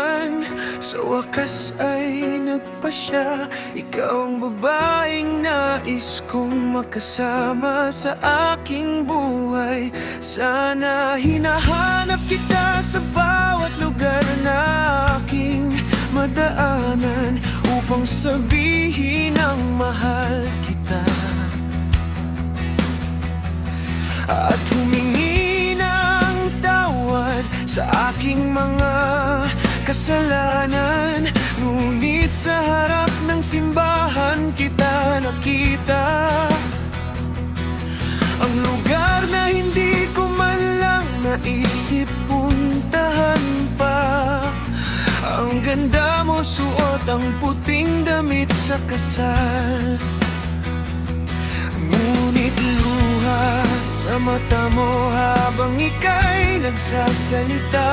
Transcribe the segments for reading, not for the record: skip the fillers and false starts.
naman, sa wakas ay nagpasya. Ikaw ang babaeng nais kong makasama sa aking buhay. Sana hinahanap kita sa bawat lugar na aking madaanan, upang sabihin ang mahal kita at humingi ng tawad sa aking mga kasalanan. Ngunit sa harap ng simbahan kita nakita, ang lugar na hindi ko man lang naisip puntahan pa. Ang ganda mo, suot ang puting damit sa kasal, ngunit luha sa mata mo habang ika'y nagsasalita.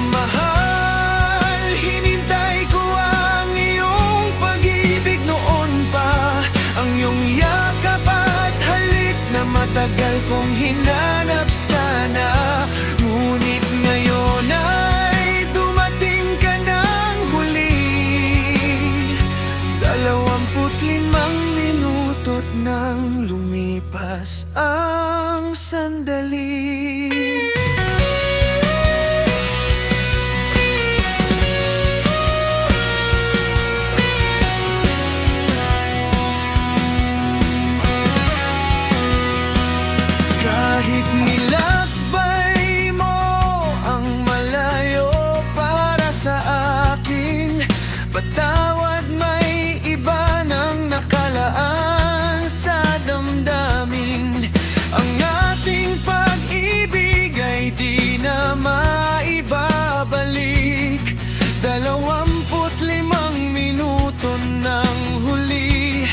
Mahal, hinintay ko ang iyong pag-ibig noon pa, ang iyong yakap at halik na matagal kong hinanap sana. Ngunit ngayon ay dumating ka ng huli, 25 minuto't nang lumipas ang sandali. Kahit nilakbay mo ang malayo para sa akin, patawad, may iba nang nakalaan sa damdamin. Ang ating pag-ibig ay di na maibabalik. 25 minuto nang huli,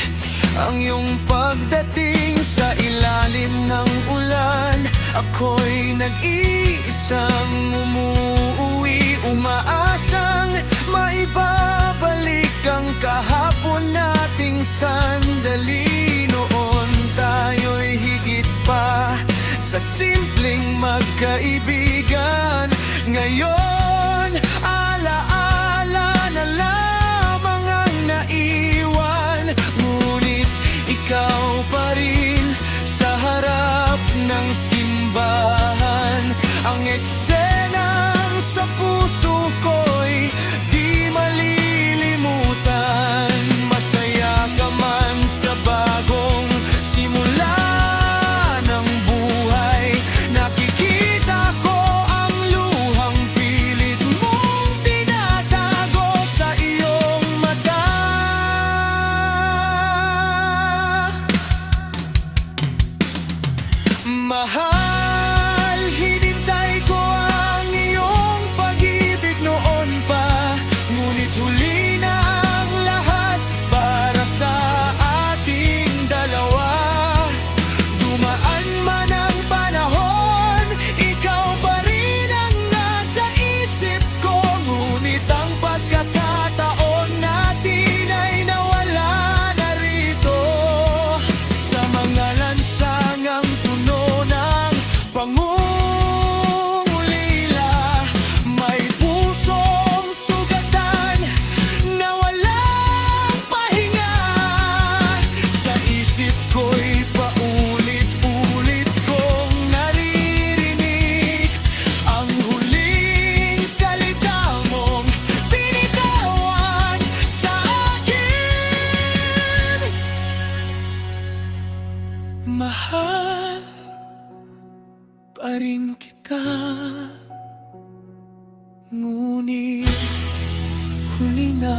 ang iyong pagdating sa ilalim ng ulan. Ako'y nag-iisang umuuwi, umaasang maibabalik ang kahapon nating sandali. Noon tayo'y higit pa sa simpleng magkaibigan. Ngayon, alaala na lamang ang naiwan, ngunit ikaw pa rin sa harap ng simbahan. Ang eksenang sa puso ko'y di malilimutan. Masaya ka man sa bagong simula ng buhay, nakikita ko ang luhang pilit mong tinatago sa iyong mata. Mahal, hinintay ko ang iyong pag-ibig noon pa, ngunit huli na ang lahat para sa ating dalawa. Dumaan man ang panahon, ikaw pa rin ang nasa isip ko, ngunit ang pagkakataon natin ay nawala na rito. Sa mga lansangang tuno ng pangungulila, may pusong sugatan na walang pahinga. Sa isip ko'y paulit-ulit kong naririnig ang huling salita mong binitawan sa akin. Mahal pa rin kita, ngunit huli na